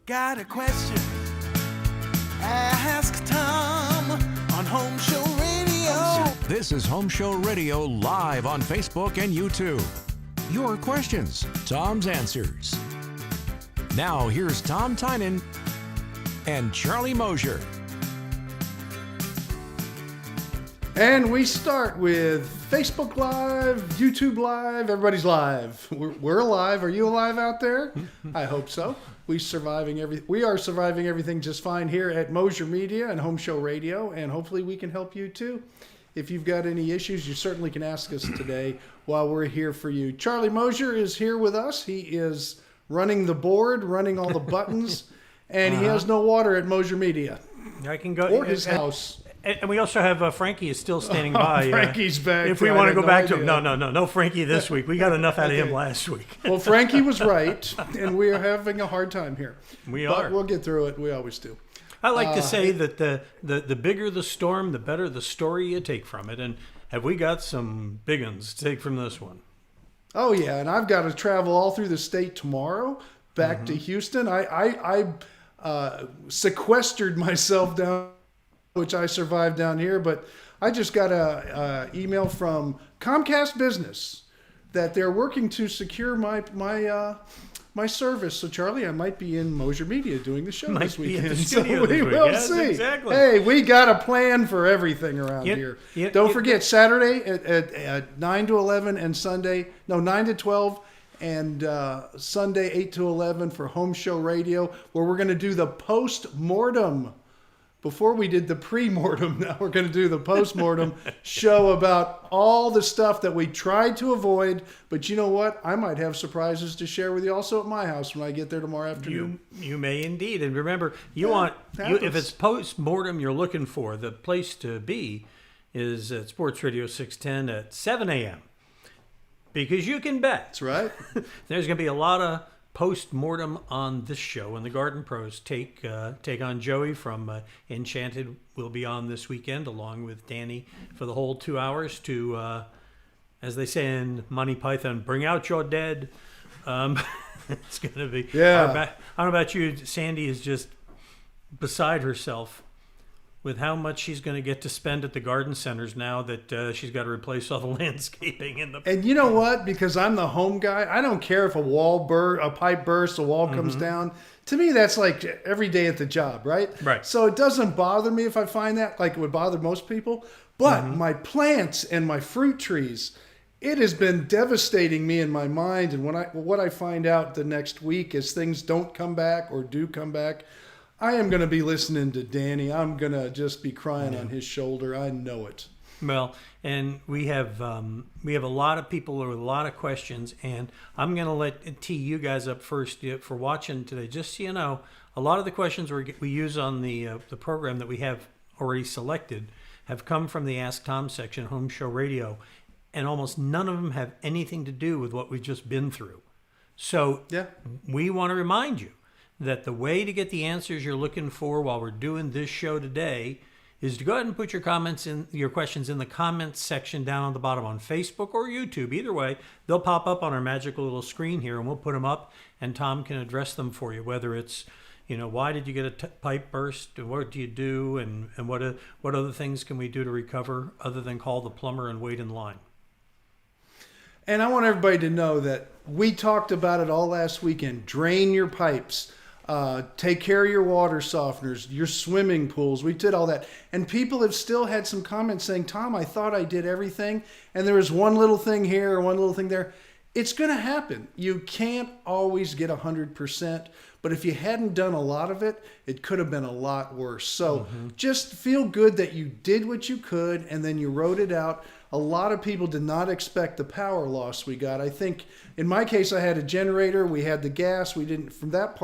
Got a question? Ask Tom on HomeShow Radio. This is HomeShow Radio live on Facebook and YouTube. Your questions, Tom's answers. Now here's Tom Tynan and Charlie Mosier. And we start with Facebook Live, YouTube Live, everybody's live. We're alive. Are you alive out there? I hope so. We are surviving everything just fine here at Mosier Media and HomeShow Radio, and hopefully we can help you too. If you've got any issues, you certainly can ask us today while we're here for you. Charlie Mosier is here with us. He is running the board, running all the buttons, and he has no water at Mosier Media. I can go or his house. And we also have Frankie is still standing by. Frankie's back. If we want to go back to him. No Frankie this week. We got enough out of him last week. Well, Frankie was right, and we are having a hard time here. But we'll get through it. We always do. I like to say that the bigger the storm, the better the story you take from it. And have we got some big ones to take from this one? Oh, yeah, and I've got to travel all through the state tomorrow back to Houston. I sequestered myself down, which I survived down here, but I just got a email from Comcast Business that they're working to secure my service. So Charlie, I might be in Mosier Media doing the show this weekend. So we will yes, see. Exactly. Hey, we got a plan for everything around here. Don't forget Saturday at 9 to 11 and Sunday, 9 to 12 and Sunday 8 to 11 for HomeShow Radio, where we're going to do the post-mortem. Before we did the pre-mortem, now we're going to do the post-mortem show about all the stuff that we tried to avoid. But you know what? I might have surprises to share with you also at my house when I get there tomorrow afternoon. You may indeed. And remember, if it's post-mortem you're looking for, the place to be is at Sports Radio 610 at 7 a.m. Because you can bet. That's right. There's going to be a lot of post-mortem on this show, and the Garden Pros take on Joey from Enchanted. Will be on this weekend along with Danny for the whole 2 hours to, as they say in Monty Python, bring out your dead. It's going to be. Yeah. I don't know about you. Sandy is just beside herself with how much she's going to get to spend at the garden centers now that she's got to replace all the landscaping in the. And you know what? Because I'm the home guy, I don't care if a pipe bursts, a wall comes down. To me, that's like every day at the job, right? Right. So it doesn't bother me if I find that, like it would bother most people. But my plants and my fruit trees, it has been devastating me in my mind. And what I find out the next week is things don't come back or do come back, I am going to be listening to Danny. I'm going to just be crying on his shoulder. I know it. Well, and we have a lot of people with a lot of questions, and I'm going to tee you guys up first for watching today. Just so you know, a lot of the questions we use on the program that we have already selected have come from the Ask Tom section of Home Show Radio, and almost none of them have anything to do with what we've just been through. So we want to remind you that the way to get the answers you're looking for while we're doing this show today is to go ahead and put your questions in the comments section down on the bottom on Facebook or YouTube. Either way, they'll pop up on our magical little screen here, and we'll put them up, and Tom can address them for you. Whether it's, why did you get a pipe burst? What do you do? And what other things can we do to recover other than call the plumber and wait in line? And I want everybody to know that we talked about it all last weekend. Drain your pipes. Take care of your water softeners, your swimming pools. We did all that. And people have still had some comments saying, Tom, I thought I did everything. And there was one little thing here or one little thing there. It's going to happen. You can't always get 100%. But if you hadn't done a lot of it, it could have been a lot worse. So just feel good that you did what you could and then you wrote it out. A lot of people did not expect the power loss we got. I think in my case, I had a generator. We had the gas. We didn't, from that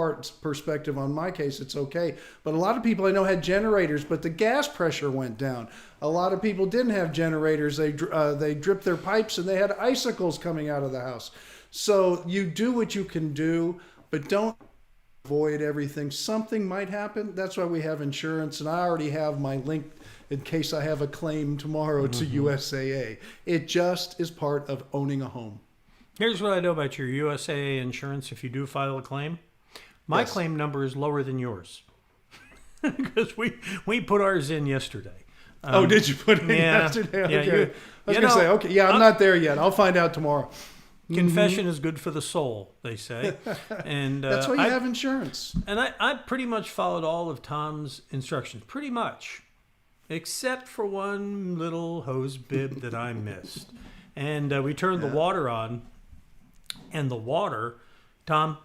perspective, on my case, it's okay. But a lot of people I know had generators, but the gas pressure went down. A lot of people didn't have generators. They dripped their pipes and they had icicles coming out of the house. So you do what you can do, but don't avoid everything. Something might happen. That's why we have insurance. And I already have my link in case I have a claim tomorrow to USAA. It just is part of owning a home. Here's what I know about your USAA insurance if you do file a claim. My claim number is lower than yours. Because we put ours in yesterday. Oh, did you put it in yesterday? Yeah, okay. I was going to say, okay, yeah, I'm not there yet. I'll find out tomorrow. Confession is good for the soul, they say. And that's why you have insurance. And I pretty much followed all of Tom's instructions, pretty much. Except for one little hose bib that I missed. And we turned the water on, and the water, Tom,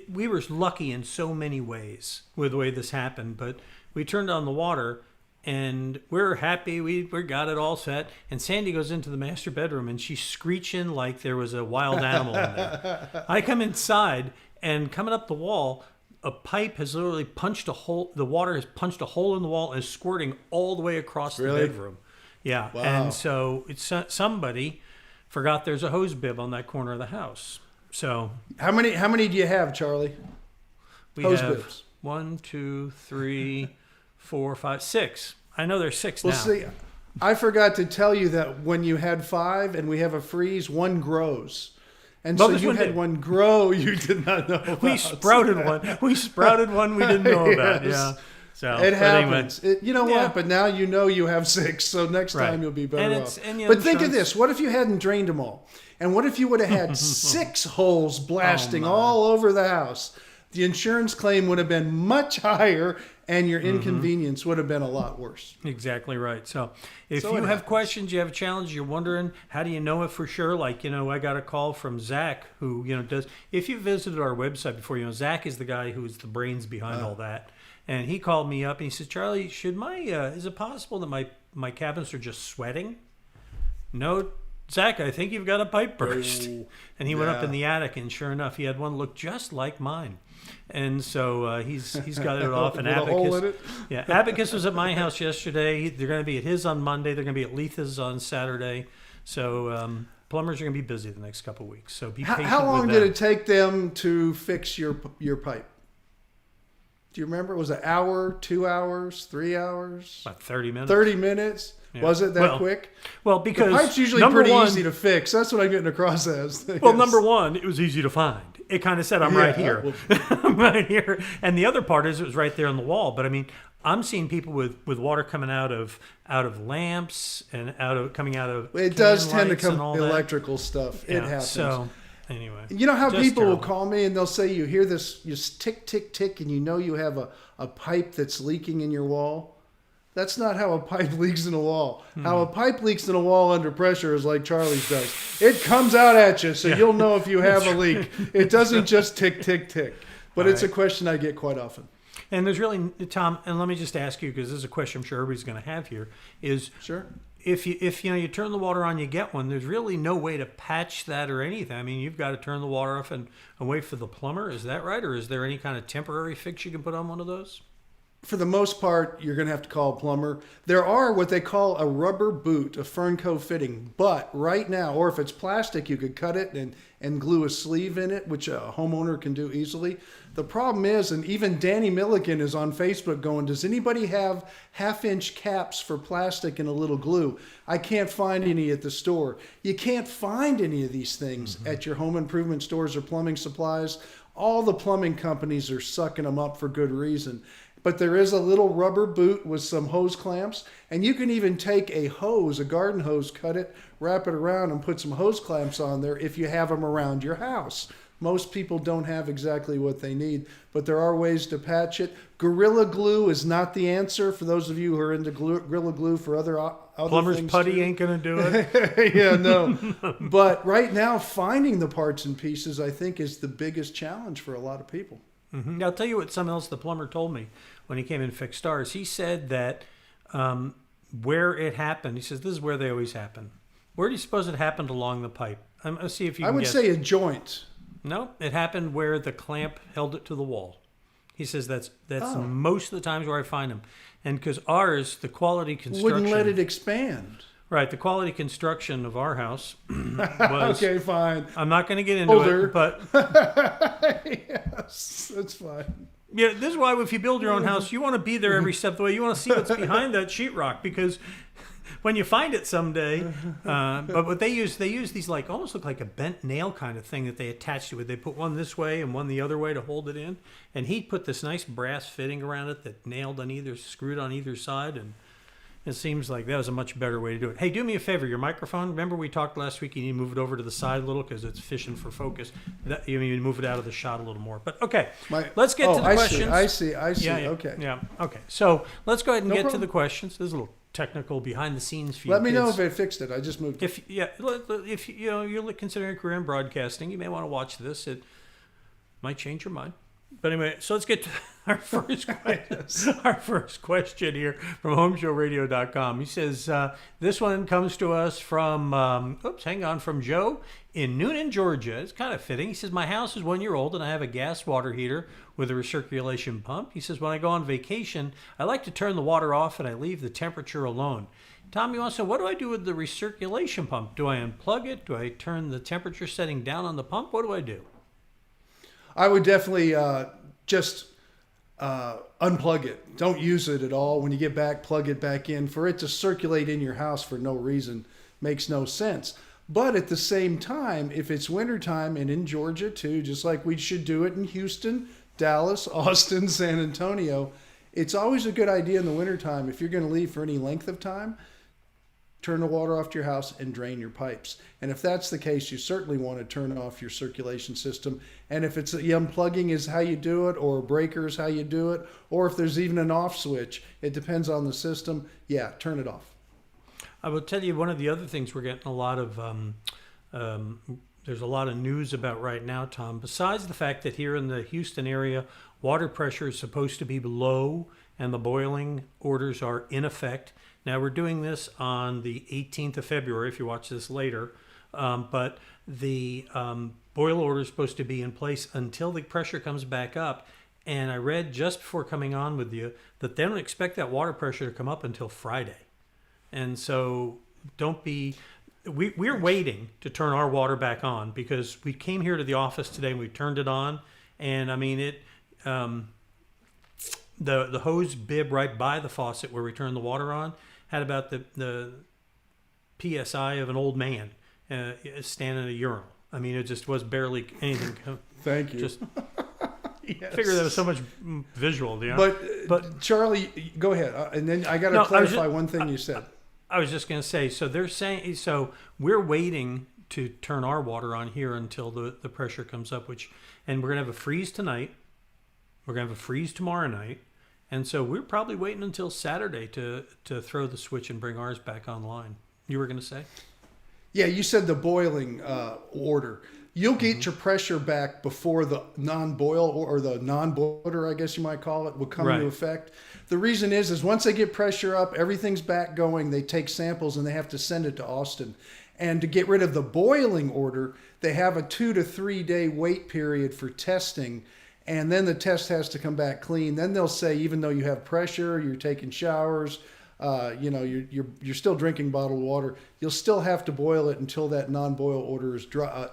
we were lucky in so many ways with the way this happened, but we turned on the water, and we're happy. We got it all set, and Sandy goes into the master bedroom, and she's screeching like there was a wild animal in there. I come inside, and coming up the wall, a pipe has literally punched a hole. The water has punched a hole in the wall and is squirting all the way across the bedroom. Yeah. Wow. And so it's somebody forgot there's a hose bib on that corner of the house. So how many do you have, Charlie? we Hose have bibs. 1, 2, 3, 4, 5, 6. I know there's 6 now. Well, see, I forgot to tell you that when you had 5 and we have a freeze, one grows. And Well, so this you one had did. one grow you did not know about. We sprouted one. We sprouted one we didn't know about. Yes. Yeah. So It but happens. Anyway. You know Yeah. what? But now you know you have 6, so next Right. time you'll be better And off. it's- and the But think of insurance- this. What if you hadn't drained them all? And what if you would have had 6 holes blasting all over the house? The insurance claim would have been much higher, and your inconvenience would have been a lot worse. Exactly right. So if So you it have happens. questions, you have a challenge, you're wondering, how do you know it for sure? Like, I got a call from Zach who, does, if you visited our website before, Zach is the guy who's the brains behind all that. And he called me up and he said, Charlie, should is it possible that my cabinets are just sweating? No, Zach, I think you've got a pipe burst. Oh, And he went up yeah. in the attic, and sure enough, he had one look just like mine. And so he's got it off. And With a hole in Abacus, it? yeah, Abacus was at my house yesterday. They're going to be at his on Monday. They're going to be at Letha's on Saturday. So plumbers are going to be busy the next couple of weeks. So be patient. How long with did them. it take them to fix your pipe? Do you remember? Was it an hour, 2 hours, 3 hours, About 30 minutes. 30 minutes? Yeah. Was it that Well, quick? Well, The because pipe's usually number pretty one, easy to fix. That's what I'm getting across as. Well, number one, it was easy to find. It kind of said, I'm right Yeah, here. I'm right here. And the other part is it was right there on the wall. But I mean, I'm seeing people with water coming out of lamps and coming out of It does can tend to lights and come all that. electrical stuff. It Yeah, happens. So anyway. You know how just people will terrible. call me and they'll say you hear this tick, tick, tick, and you know you have a pipe that's leaking in your wall? That's not how a pipe leaks in a wall. How a pipe leaks in a wall under pressure is like Charlie's does. It comes out at you, so you'll know if you have a leak. It doesn't just tick, tick, tick. But it's a question I get quite often. And there's really, Tom, and let me just ask you, because this is a question I'm sure everybody's going to have here, is Sure. if you turn the water on, you get one, there's really no way to patch that or anything. I mean, you've got to turn the water off and wait for the plumber. Is that right? Or is there any kind of temporary fix you can put on one of those? for the most part, you're going to have to call a plumber. There are what they call a rubber boot, a Fernco fitting. But right now, or if it's plastic, you could cut it and glue a sleeve in it, which a homeowner can do easily. The problem is, and even Danny Milligan is on Facebook going, does anybody have half-inch caps for plastic and a little glue? I can't find any at the store. You can't find any of these things at your home improvement stores or plumbing supplies. All the plumbing companies are sucking them up for good reason. But there is a little rubber boot with some hose clamps, and you can even take a hose, a garden hose, cut it, wrap it around, and put some hose clamps on there if you have them around your house. Most people don't have exactly what they need, but there are ways to patch it. Gorilla Glue is not the answer for those of you who are into Gorilla Glue for other Plumber's things putty too. ain't going to do it. Yeah, no. But right now, finding the parts and pieces, I think, is the biggest challenge for a lot of people. I'll tell you what something else the plumber told me when he came and fixed ours. He said that where it happened, he says, this is where they always happen. Where do you suppose it happened along the pipe? Let's see if you can I would guess. say a joint. No, it happened where the clamp held it to the wall. He says that's most of the times where I find them. And because ours, the quality construction... Wouldn't let it expand. Right, the quality construction of our house was... Okay, fine. I'm not going to get into Older. it, but... Yes, that's fine. Yeah, this is why if you build your own house, you want to be there every step of the way. You want to see what's behind that sheetrock, because when you find it someday, but what they use these like almost look like a bent nail kind of thing that they attach to it. They put one this way and one the other way to hold it in, and he put this nice brass fitting around it that screwed on either side, and it seems like that was a much better way to do it. Hey, do me a favor, your microphone. Remember we talked last week, you need to move it over to the side a little because it's fishing for focus. You need to move it out of the shot a little more. But okay, let's get to the questions. I see. Yeah, Okay. Yeah. Okay. So let's go ahead and No get to problem. the questions. There's a little technical behind the scenes for you. Let me know kids. if it fixed it. I just moved it. If you're considering a career in broadcasting, you may want to watch this. It might change your mind. But anyway, so let's get to our first question. Our first question here from HomeShowRadio.com. He says, this one comes to us from, from Joe in Noonan, Georgia. It's kind of fitting. He says, my house is 1 year old and I have a gas water heater with a recirculation pump. He says, when I go on vacation, I like to turn the water off and I leave the temperature alone. Tom, you want to know, what do I do with the recirculation pump? Do I unplug it? Do I turn the temperature setting down on the pump? What do I do? I would definitely just unplug it. Don't use it at all. When you get back, plug it back in. For it to circulate in your house for no reason makes no sense. But at the same time, if it's wintertime and in Georgia too, just like we should do it in Houston, Dallas, Austin, San Antonio, it's always a good idea in the wintertime, if you're going to leave for any length of time, turn the water off to your house and drain your pipes. And if that's the case, you certainly want to turn off your circulation system. And if it's unplugging is how you do it, or a breaker is how you do it, or if there's even an off switch, it depends on the system. Yeah, turn it off. I will tell you one of the other things we're getting a lot of, there's a lot of news about right now, Tom, besides the fact that here in the Houston area, water pressure is supposed to be low and the boiling orders are in effect. Now, we're doing this on the 18th of February, if you watch this later, but the boil order is supposed to be in place until the pressure comes back up. And I read just before coming on with you that they don't expect that water pressure to come up until Friday. And so we're waiting to turn our water back on because we came here to the office today and we turned it on. And I mean, the hose bib right by the faucet where we turn the water on had about the PSI of an old man standing in a urinal. I mean, it just was barely anything. Thank you. Just Yes. figure there was so much visual. You know? But Charlie, go ahead. And then I got to clarify one thing you said. I was just going to say, so they're saying, so we're waiting to turn our water on here until the pressure comes up, and we're going to have a freeze tonight. We're going to have a freeze tomorrow night. And so we're probably waiting until Saturday to throw the switch and bring ours back online. You were going to say? Yeah, you said the boiling order. You'll get your pressure back before the non-boil or the non-boiler, I guess you might call it, will come into effect. The reason is once they get pressure up, everything's back going. They take samples and they have to send it to Austin. And to get rid of the boiling order, they have a 2 to 3 day wait period for testing. And then the test has to come back clean. Then they'll say, even though you have pressure, you're taking showers, you're still drinking bottled water, you'll still have to boil it until that non-boil order is dry,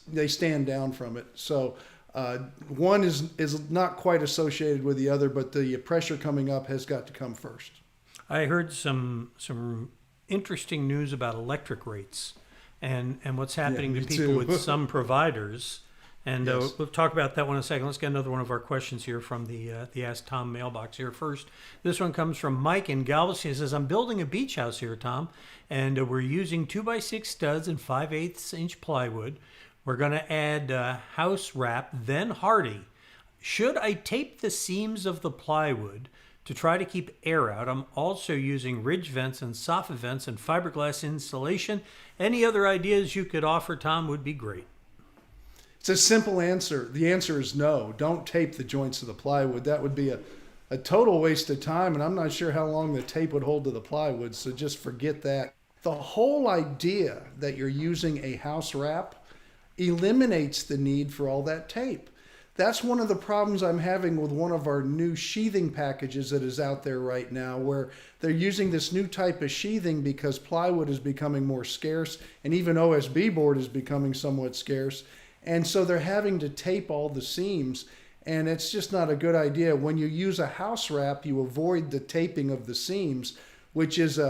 they stand down from it. So one is not quite associated with the other, but the pressure coming up has got to come first. I heard some interesting news about electric rates and what's happening to people too. with some providers. And Yes. we'll talk about that one in a second. Let's get another one of our questions here from the Ask Tom mailbox here first. This one comes from Mike in Galveston. He says, I'm building a beach house here, Tom, and we're using 2x6 studs and 5/8 inch plywood. We're going to add house wrap, then hardy. Should I tape the seams of the plywood to try to keep air out? I'm also using ridge vents and soffit vents and fiberglass insulation. Any other ideas you could offer, Tom, would be great. It's a simple answer. The answer is no. Don't tape the joints of the plywood. That would be a total waste of time, and I'm not sure how long the tape would hold to the plywood, so just forget that. The whole idea that you're using a house wrap eliminates the need for all that tape. That's one of the problems I'm having with one of our new sheathing packages that is out there right now, where they're using this new type of sheathing because plywood is becoming more scarce, and even OSB board is becoming somewhat scarce. And so they're having to tape all the seams, and it's just not a good idea. When you use a house wrap, you avoid the taping of the seams, which is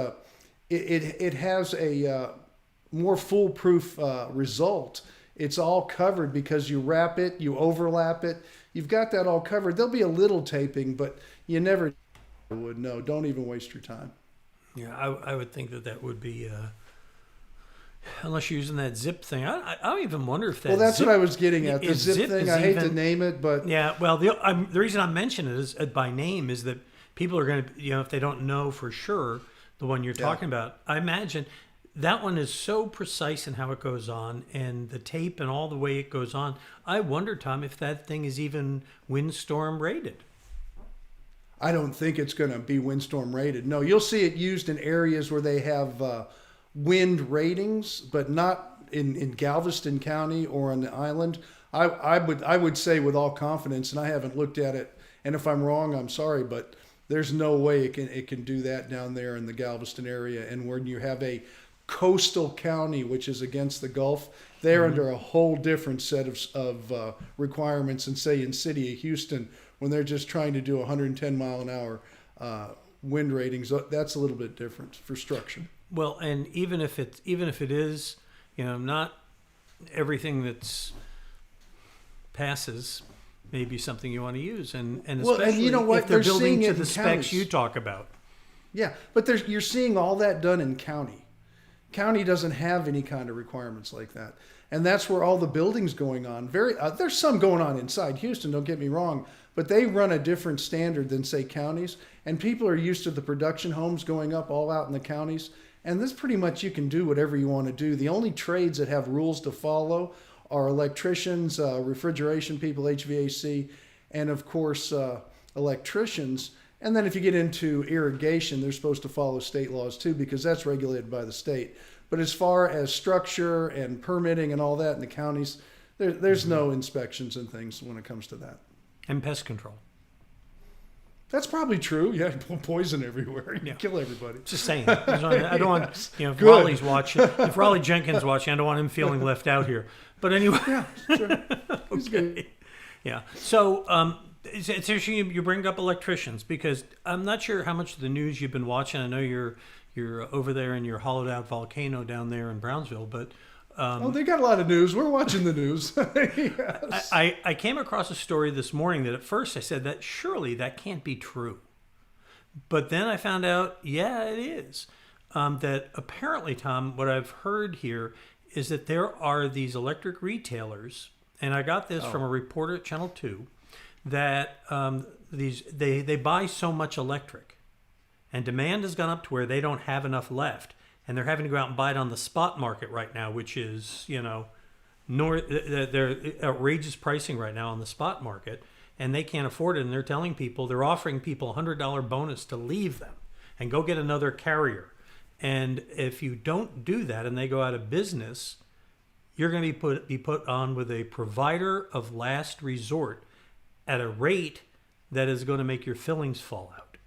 it has a more foolproof result. It's all covered because you wrap it, you overlap it. You've got that all covered. There'll be a little taping, but you never would. No, don't even waste your time. Yeah, I would think that would be... unless you're using that zip thing. I don't even wonder if that. Well, that's zip, what I was getting at. The zip thing, I hate to name it, but... Yeah, well, the reason I mention it is by name is that people are going to, if they don't know for sure the one you're talking about, I imagine that one is so precise in how it goes on and the tape and all the way it goes on. I wonder, Tom, if that thing is even windstorm rated. I don't think it's going to be windstorm rated. No, you'll see it used in areas where they have wind ratings, but not in Galveston County or on the island. I would say with all confidence, and I haven't looked at it, and if I'm wrong, I'm sorry, but there's no way it can do that down there in the Galveston area. And when you have a coastal county, which is against the Gulf, they're under a whole different set of requirements than, say, in city of Houston, when they're just trying to do 110 mile an hour wind ratings. That's a little bit different for structure. Well, and even if it is, not everything that's passes may be something you want to use, and especially and you know what? if they're They're seeing building to it the in specs counties. you talk about. Yeah, but you're seeing all that done in county. County doesn't have any kind of requirements like that, and that's where all the building's going on. There's some going on inside Houston. Don't get me wrong, but they run a different standard than, say, counties, and people are used to the production homes going up all out in the counties. And this pretty much you can do whatever you want to do. The only trades that have rules to follow are electricians, refrigeration people, HVAC, and of course electricians. And then if you get into irrigation, they're supposed to follow state laws too, because that's regulated by the state. But as far as structure and permitting and all that in the counties, there's no inspections and things when it comes to that. And pest control. That's probably true. Yeah, poison everywhere. You kill everybody. Just saying. I don't want, if Good. Raleigh's watching, if Raleigh Jenkins watching, I don't want him feeling left out here. But anyway. Yeah, sure. He's good. Yeah. So it's interesting you bring up electricians, because I'm not sure how much of the news you've been watching. I know you're over there in your hollowed out volcano down there in Brownsville, but they got a lot of news. We're watching the news. Yes. I came across a story this morning that at first I said that surely that can't be true. But then I found out, yeah, it is. That apparently, Tom, what I've heard here is that there are these electric retailers, and I got this from a reporter at Channel 2, that they buy so much electric, and demand has gone up to where they don't have enough left. And they're having to go out and buy it on the spot market right now, which is, they're outrageous pricing right now on the spot market, and they can't afford it. And they're offering people a $100 bonus to leave them and go get another carrier. And if you don't do that and they go out of business, you're going to be put on with a provider of last resort at a rate that is going to make your fillings fall out.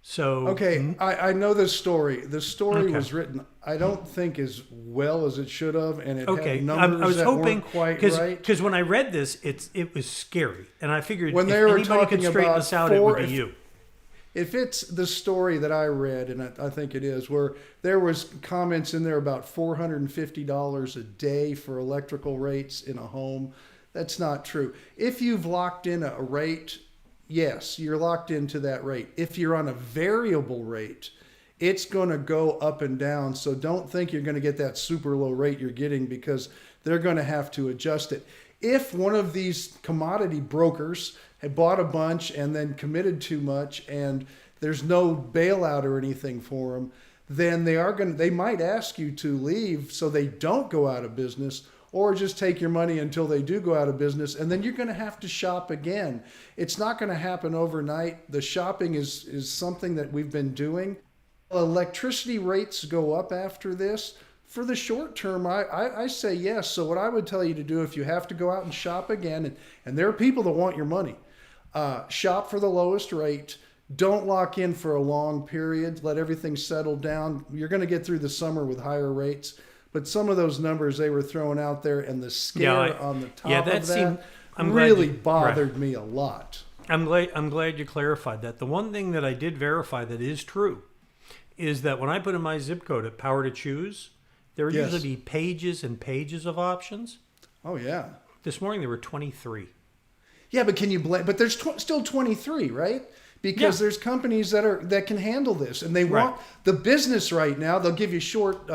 So okay, I know this story. The story Okay. was written, I don't think, as well as it should have, and it okay, had I numbers was that hoping weren't quite right. because when I read this, it was scary, and I figured When if they were anybody could talking straighten about this out, it would be if- you. If it's the story that I read, and I think it is, where there was comments in there about $450 a day for electrical rates in a home, that's not true. If you've locked in a rate, yes, you're locked into that rate. If you're on a variable rate, it's going to go up and down. So don't think you're going to get that super low rate you're getting, because they're going to have to adjust it. If one of these commodity brokers had bought a bunch and then committed too much and there's no bailout or anything for them, then they might ask you to leave so they don't go out of business, or just take your money until they do go out of business, and then you're going to have to shop again. It's not going to happen overnight. The shopping is something that we've been doing. Electricity rates go up after this. For the short term, I say yes. So what I would tell you to do, if you have to go out and shop again, and there are people that want your money, shop for the lowest rate. Don't lock in for a long period. Let everything settle down. You're going to get through the summer with higher rates. But some of those numbers they were throwing out there, and the scare on the top of that really bothered me a lot. I'm glad you clarified that. The one thing that I did verify that is true is that when I put in my zip code at Power to Choose, there would usually be pages and pages of options. Oh, yeah. This morning there were 23. Yeah, but can you blame? But there's still 23, right? Because there's companies that can handle this, and they want the business right now. They'll give you short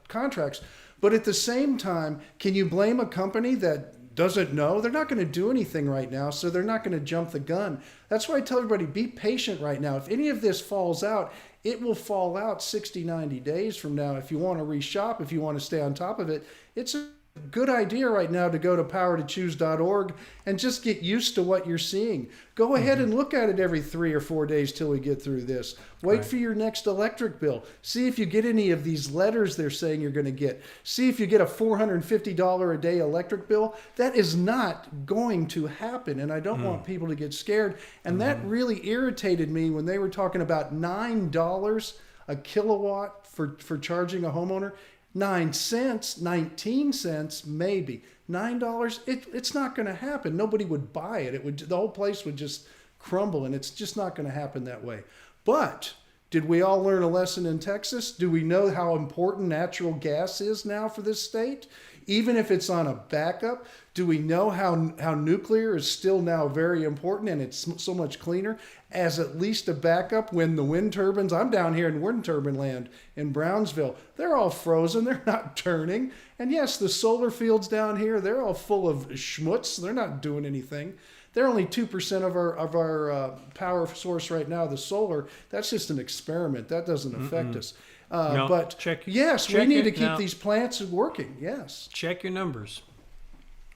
contracts, but at the same time, can you blame a company that doesn't know? They're not going to do anything right now, so they're not going to jump the gun. That's why I tell everybody, be patient right now. If any of this falls out, it will fall out 60, 90 days from now. If you want to reshop, if you want to stay on top of it, it's a good idea right now to go to powertochoose.org and just get used to what you're seeing. Go ahead and look at it every 3 or 4 days till we get through this. Wait for your next electric bill. See if you get any of these letters they're saying you're going to get. See if you get a $450 a day electric bill. That is not going to happen, and I don't want people to get scared. And that really irritated me when they were talking about $9 a kilowatt for charging a homeowner. 9 cents, 19 cents, maybe. $9, it's not going to happen. Nobody would buy it. The whole place would just crumble, and it's just not going to happen that way. But did we all learn a lesson in Texas? Do we know how important natural gas is now for this state? Even if it's on a backup, do we know how nuclear is still now very important, and it's so much cleaner as at least a backup when the wind turbines, I'm down here in wind turbine land in Brownsville, they're all frozen, they're not turning. And yes, the solar fields down here, they're all full of schmutz, they're not doing anything. They're only 2% of our power source right now, the solar. That's just an experiment. That doesn't affect us. No, but we need to keep these plants working. Yes. Check your numbers.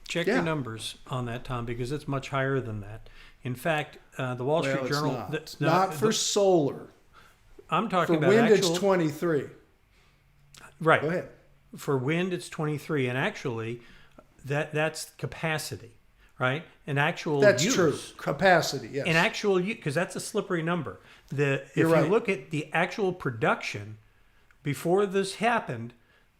Check your numbers on that, Tom, because it's much higher than that. In fact, the Wall Street Journal. Not for solar. I'm talking for about wind. It's 23. Right. Go ahead. For wind, it's 23, and actually, that's capacity, right? An actual that's use. True. Capacity. Yes. An actual use, because that's a slippery number. If you look at the actual production. Before this happened,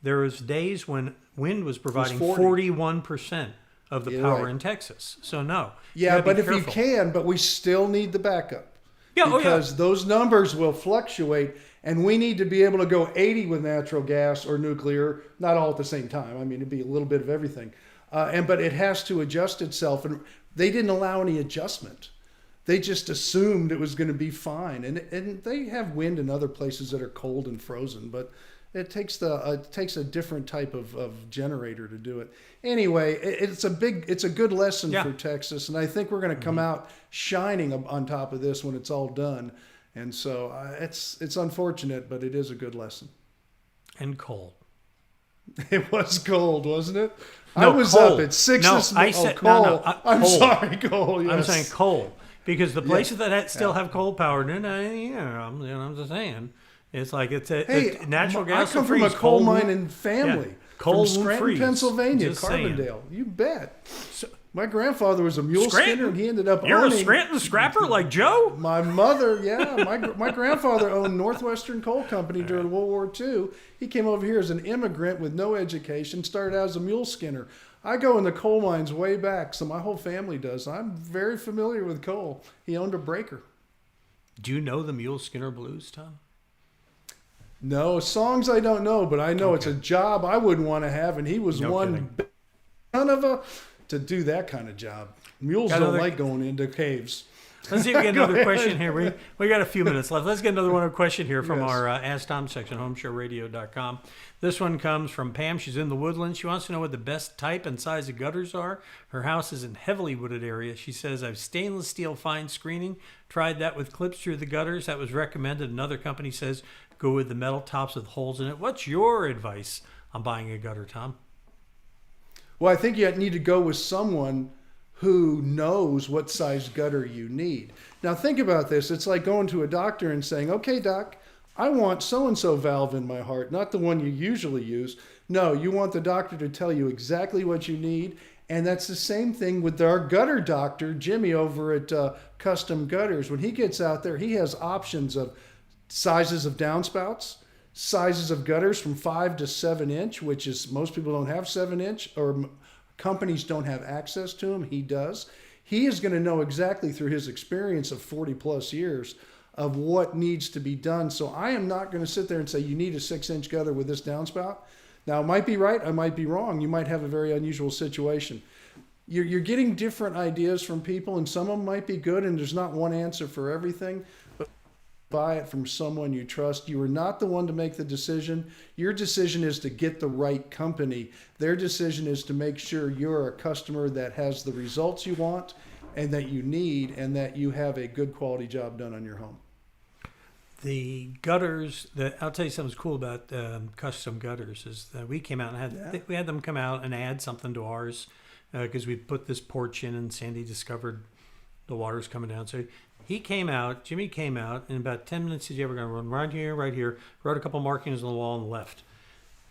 there was days when wind was providing 41% of the power in Texas. So no. Yeah, but if you can, but we still need the backup. Yeah, because those numbers will fluctuate, and we need to be able to go 80 with natural gas or nuclear, not all at the same time. I mean, it'd be a little bit of everything. But it has to adjust itself, and they didn't allow any adjustment. They just assumed it was going to be fine, and they have wind in other places that are cold and frozen, but it takes a different type of generator to do it. Anyway, it's a good lesson for Texas, and I think we're going to come out shining on top of this when it's all done. And so it's unfortunate, but it is a good lesson. And cold. It was cold, wasn't it? No, I was cold. up at 6 No, this morning. I said cold. I'm cold. sorry, cold. Yes. I'm saying cold. Because the places that still have cold power, I'm just saying, it's like it's natural gas. I come from a coal mining family. Cold from won't Scranton, freeze. Pennsylvania, Just saying. Carbondale. You bet. My grandfather was a mule Scranton? skinner, and he ended up You're owning. a Scranton scrapper like Joe? My mother, yeah, my grandfather owned Northwestern Coal Company during World War II. He came over here as an immigrant with no education, started out as a mule skinner. I go in the coal mines way back, so my whole family does. I'm very familiar with coal. He owned a breaker. Do you know the Mule Skinner Blues, Tom? No, songs I don't know, but I know Okay. it's a job I wouldn't want to have, and he was No one kidding. son of a to do that kind of job. Mules Got don't another- like going into caves. Let's see if we get another ahead. question here. We got a few minutes left. Let's get another one question here from Yes. our Ask Tom section, homeshowradio.com. This one comes from Pam. She's in the Woodlands. She wants to know what the best type and size of gutters are. Her house is in heavily wooded area. She says, I've stainless steel fine screening. Tried that with clips through the gutters. That was recommended. Another company says go with the metal tops with holes in it. What's your advice on buying a gutter, Tom? Well, I think you need to go with someone who knows what size gutter you need. Now, think about this. It's like going to a doctor and saying, okay, doc, I want so-and-so valve in my heart, not the one you usually use. No, you want the doctor to tell you exactly what you need. And that's the same thing with our gutter doctor, Jimmy, over at Custom Gutters. When he gets out there, he has options of sizes of downspouts, sizes of gutters from 5 to 7 inch, which is most people don't have 7 inch, or companies don't have access to them. He does. He is going to know exactly through his experience of 40 plus years of what needs to be done. So I am not going to sit there and say you need a 6-inch gutter with this downspout. Now, I might be right. I might be wrong. You might have a very unusual situation. You're getting different ideas from people, and some of them might be good, and there's not one answer for everything. Buy it from someone you trust. You are not the one to make the decision. Your decision is to get the right company. Their decision is to make sure you're a customer that has the results you want and that you need, and that you have a good quality job done on your home. The gutters, I'll tell you something cool about Custom Gutters is that we came out and we had them come out and add something to ours because we put this porch in and Sandy discovered the water's coming down. So Jimmy came out, in about 10 minutes, he said, we're going to run right here, wrote a couple markings on the wall on the left.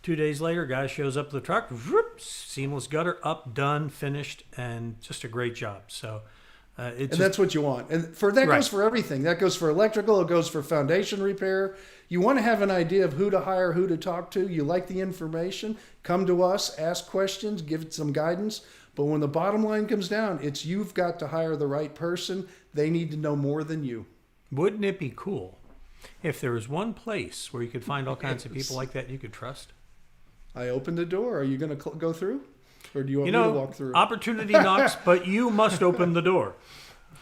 2 days later, guy shows up with the truck, whoop, seamless gutter, up, done, finished, and just a great job. So that's what you want. And that goes for everything. That goes for electrical. It goes for foundation repair. You want to have an idea of who to hire, who to talk to. You like the information, come to us, ask questions, give it some guidance. But when the bottom line comes down, it's you've got to hire the right person. They need to know more than you. Wouldn't it be cool if there was one place where you could find all kinds of people like that you could trust? I opened the door. Are you going to go through? Or do you want me to walk through? Opportunity knocks, but you must open the door.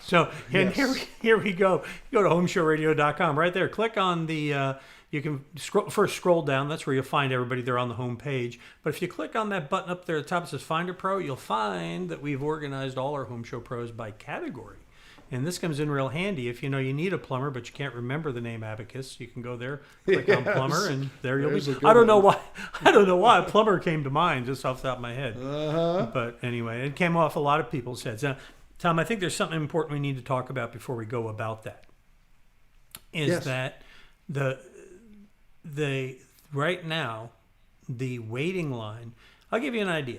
So, and Yes. here we go. Go to homeshowradio.com. Right there. Click on the, you can scroll down. That's where you'll find everybody there on the home page. But if you click on that button up there at the top that says Find a Pro, you'll find that we've organized all our Home Show Pros by category. And this comes in real handy if you know you need a plumber, but you can't remember the name Abacus. You can go there, click on plumber, and there you'll There's a be. good I don't know one. why a plumber came to mind just off the top of my head. But anyway, it came off a lot of people's heads. Now, Tom, I think there's something important we need to talk about before we go about that. Is that the right now the waiting line? I'll give you an idea.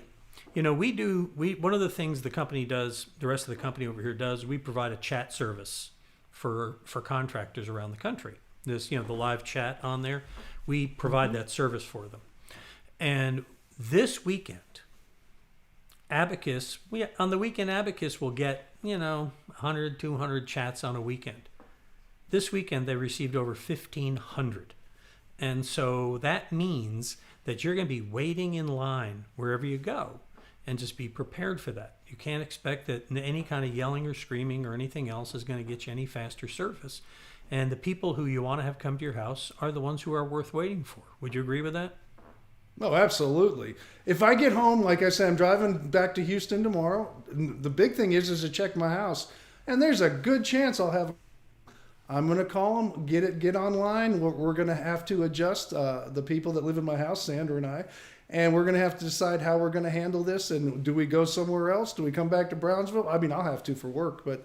You know, one of the things the company does, the rest of the company over here does, we provide a chat service for contractors around the country. This, the live chat on there, we provide that service for them. And this weekend, Abacus will get, 100, 200 chats on a weekend. This weekend, they received over 1,500. And so that means that you're going to be waiting in line wherever you go. And just be prepared for that. You can't expect that any kind of yelling or screaming or anything else is going to get you any faster service. And the people who you want to have come to your house are the ones who are worth waiting for. Would you agree with that? Oh, absolutely. If I get home, like I said, I'm driving back to Houston tomorrow. The big thing is to check my house. And there's a good chance I'm going to call them, get online. We're going to have to adjust the people that live in my house, Sandra and I. And we're going to have to decide how we're going to handle this. And do we go somewhere else? Do we come back to Brownsville? I mean, I'll have to for work, but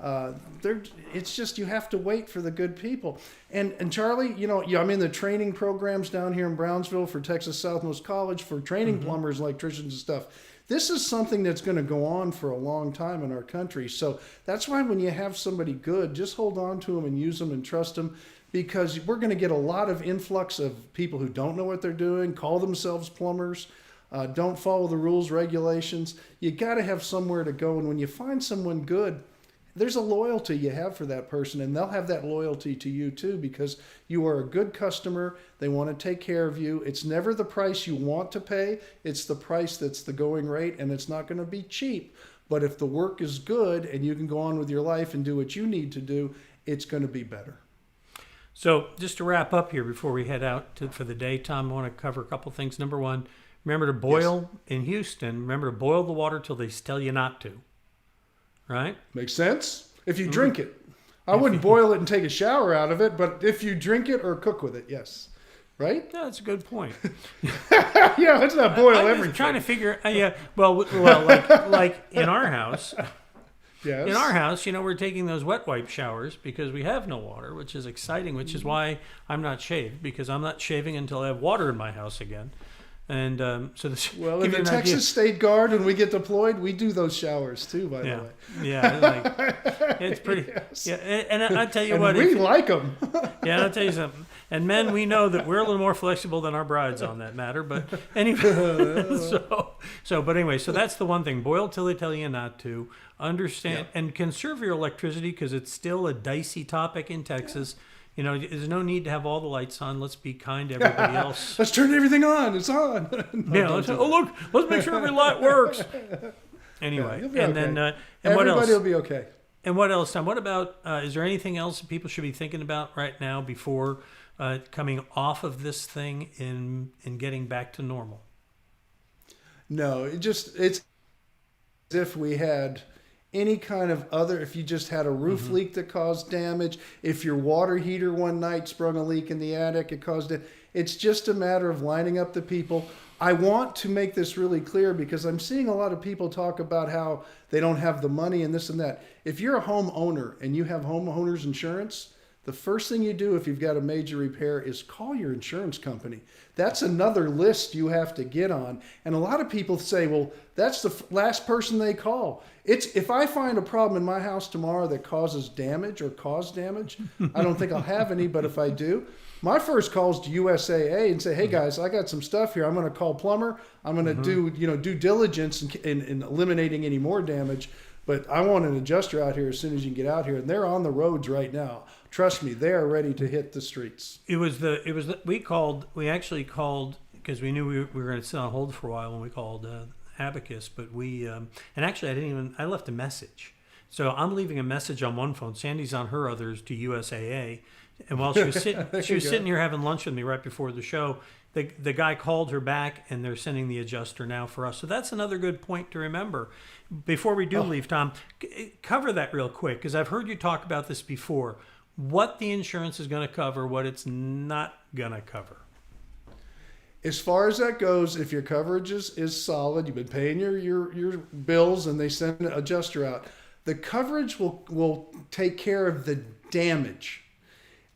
It's just you have to wait for the good people. And Charlie, I'm in the training programs down here in Brownsville for Texas Southmost College for training plumbers, electricians, and stuff. This is something that's going to go on for a long time in our country. So that's why when you have somebody good, just hold on to them and use them and trust them, because we're going to get a lot of influx of people who don't know what they're doing, call themselves plumbers, don't follow the rules, regulations. You got to have somewhere to go. And when you find someone good, there's a loyalty you have for that person, and they'll have that loyalty to you too, because you are a good customer. They want to take care of you. It's never the price you want to pay. It's the price that's the going rate, and it's not going to be cheap. But if the work is good and you can go on with your life and do what you need to do, it's going to be better. So just to wrap up here before we head out for the day, Tom, I want to cover a couple things. Number one, remember to boil in Houston. Remember to boil the water till they tell you not to. Right? Makes sense. If you drink it. I wouldn't boil it and take a shower out of it, but if you drink it or cook with it, yes. Right? No, that's a good point. Yeah, let's not boil I'm everything. trying to figure. Well, like in our house. Yes. In our house, we're taking those wet wipe showers because we have no water, which is exciting. Which is why I'm not shaved, because I'm not shaving until I have water in my house again. And so this. Well, in the Texas State Guard, when we get deployed, we do those showers too. By the way. Yeah, it's pretty. Yes. Yeah, and I tell you what, we like them. Yeah, and I'll tell you something. And men, we know that we're a little more flexible than our brides on that matter. But anyway, but anyway, so that's the one thing. Boil till they tell you not to. Understand and conserve your electricity, because it's still a dicey topic in Texas. There's no need to have all the lights on. Let's be kind to everybody else. Let's turn everything on. It's on. Look, let's make sure every light works. Anyway, and then and what else? Everybody will be okay. And what else, Tom? What about, is there anything else that people should be thinking about right now before coming off of this thing and getting back to normal? No, it's as if we had any kind of if you just had a roof leak that caused damage, if your water heater one night sprung a leak in the attic, it caused it. It's just a matter of lining up the people. I want to make this really clear, because I'm seeing a lot of people talk about how they don't have the money and this and that. If you're a homeowner and you have homeowner's insurance, the first thing you do if you've got a major repair is call your insurance company. That's another list you have to get on. And a lot of people say, well, that's the last person they call. If I find a problem in my house tomorrow that causes damage or caused damage, I don't think I'll have any, but if I do, my first call is to USAA and say, hey guys, I got some stuff here. I'm going to call plumber. I'm going to do due diligence in eliminating any more damage. But I want an adjuster out here as soon as you can get out here. And they're on the roads right now. Trust me, they are ready to hit the streets. We actually called because we knew we were going to sit on hold for a while when we called Abacus. But and actually I left a message. So I'm leaving a message on one phone. Sandy's on her others to USAA. And while she was sitting here having lunch with me right before the show, the guy called her back, and they're sending the adjuster now for us. So that's another good point to remember. Before we do leave, Tom, cover that real quick, because I've heard you talk about this before. What the insurance is going to cover, what it's not going to cover. As far as that goes, if your coverage is solid, you've been paying your bills, and they send an adjuster out, the coverage will take care of the damage.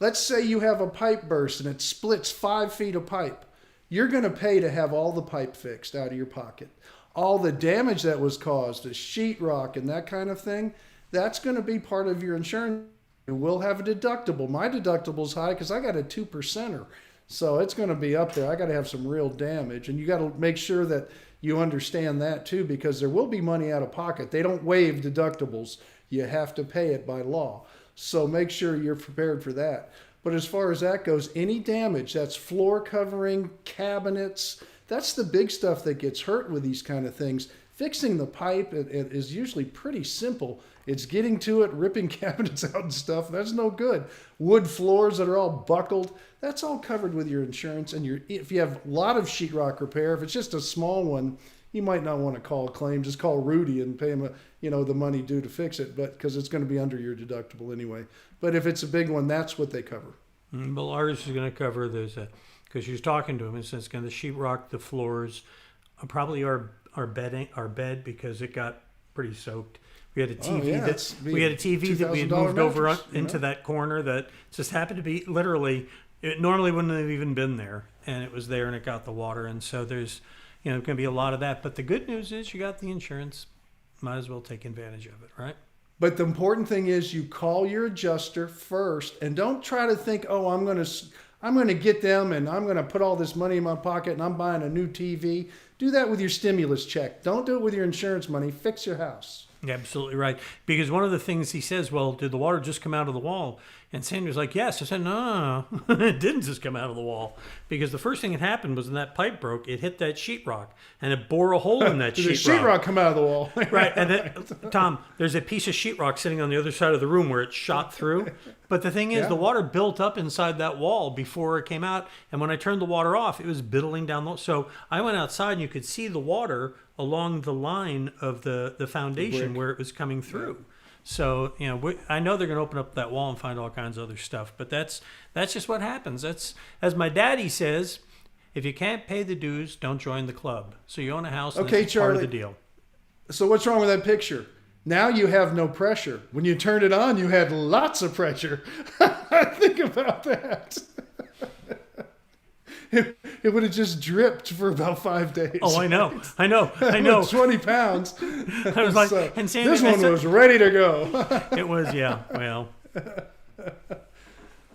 Let's say you have a pipe burst and it splits 5 feet of pipe. You're going to pay to have all the pipe fixed out of your pocket. All the damage that was caused, the sheetrock and that kind of thing, that's going to be part of your insurance. You will have a deductible. My deductible's high because I got a 2%er. So it's going to be up there. I got to have some real damage. And you got to make sure that you understand that too, because there will be money out of pocket. They don't waive deductibles. You have to pay it by law. So make sure you're prepared for that. But as far as that goes, any damage, that's floor covering, cabinets, that's the big stuff that gets hurt with these kind of things. Fixing the pipe it is usually pretty simple. It's getting to it, ripping cabinets out and stuff. That's no good. Wood floors that are all buckled, that's all covered with your insurance. And if you have a lot of sheetrock repair, if it's just a small one, you might not want to call a claim. Just call Rudy and pay him the money due to fix it, but because it's going to be under your deductible anyway. But if it's a big one, that's what they cover. Well, ours is going to cover because she was talking to him, and it's going to sheetrock the floors, probably our bed because it got pretty soaked. We had a TV yeah, that it's we had a TV that we had $2,000 moved over mattress, into that corner that just happened to be literally. It normally wouldn't have even been there, and it was there, and it got the water. And so there's, going to be a lot of that. But the good news is you got the insurance. Might as well take advantage of it, right? But the important thing is you call your adjuster first, and don't try to think, oh, I'm going to get them, and I'm going to put all this money in my pocket, and I'm buying a new TV. Do that with your stimulus check. Don't do it with your insurance money. Fix your house. Yeah, absolutely right. Because one of the things he says, well, did the water just come out of the wall? And Sandra's like, yes. I said, no. It didn't just come out of the wall. Because the first thing that happened was when that pipe broke, it hit that sheetrock, and it bore a hole in that Did the sheetrock. sheetrock come out of the wall? Right. And then, Tom, there's a piece of sheetrock sitting on the other side of the room where it shot through. But the thing is, Yeah. the water built up inside that wall before it came out. And when I turned the water off, it was biddling down the. So I went outside, and you could see the water along the line of the foundation brick. where it was coming through. So, I know they're going to open up that wall and find all kinds of other stuff, but that's just what happens. That's, as my daddy says, if you can't pay the dues, don't join the club. So you own a house, and Okay, that's part of the Charlie. deal. So what's wrong with that picture? Now you have no pressure. When you turned it on, you had lots of pressure. Think about that. It would have just dripped for about 5 days. Oh, I know. 20 pounds. I was like, So and Sandra, this one was ready to go. it was, yeah. Well,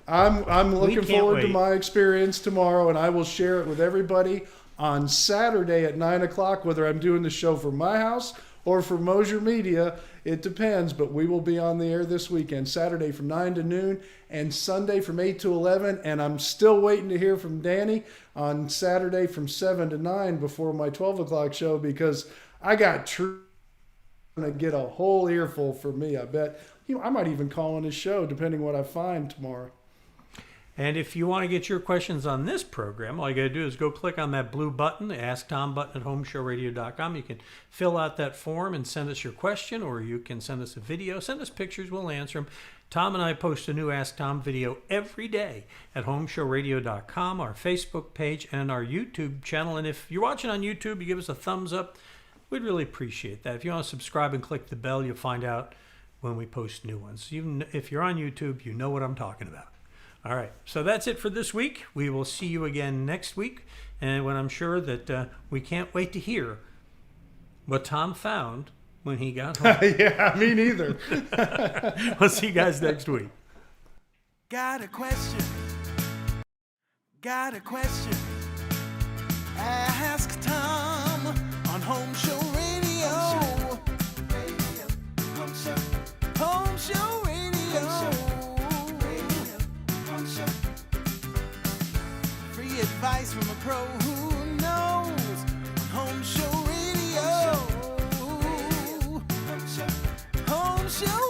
I'm looking can't forward to wait. my experience tomorrow, and I will share it with everybody on Saturday at 9 o'clock, whether I'm doing the show from my house or for Mosier Media. It depends, but we will be on the air this weekend, Saturday from 9 to noon and Sunday from 8 to 11. And I'm still waiting to hear from Danny on Saturday from 7 to 9 before my 12 o'clock show, because I got to get a whole earful for me. I bet I might even call on his show depending what I find tomorrow. and if you want to get your questions on this program, all you got to do is go click on that blue button, the Ask Tom button at HomeShowRadio.com. You can fill out that form and send us your question, or you can send us a video. Send us pictures. We'll answer them. Tom and I post a new Ask Tom video every day at HomeShowRadio.com, our Facebook page, and our YouTube channel. And if you're watching on YouTube, you give us a thumbs up. We'd really appreciate that. If you want to subscribe and click the bell, you'll find out when we post new ones. Even if you're on YouTube, you know what I'm talking about. All right, so that's it for this week. We will see you again next week, and when I'm sure that we can't wait to hear what Tom found when he got home. Yeah, me neither. We'll see you guys next week. Got a question. Got a question. Ask Tom on Home Show Radio. Home Show Radio. Free advice from a pro who knows. Home Show Radio. Home Show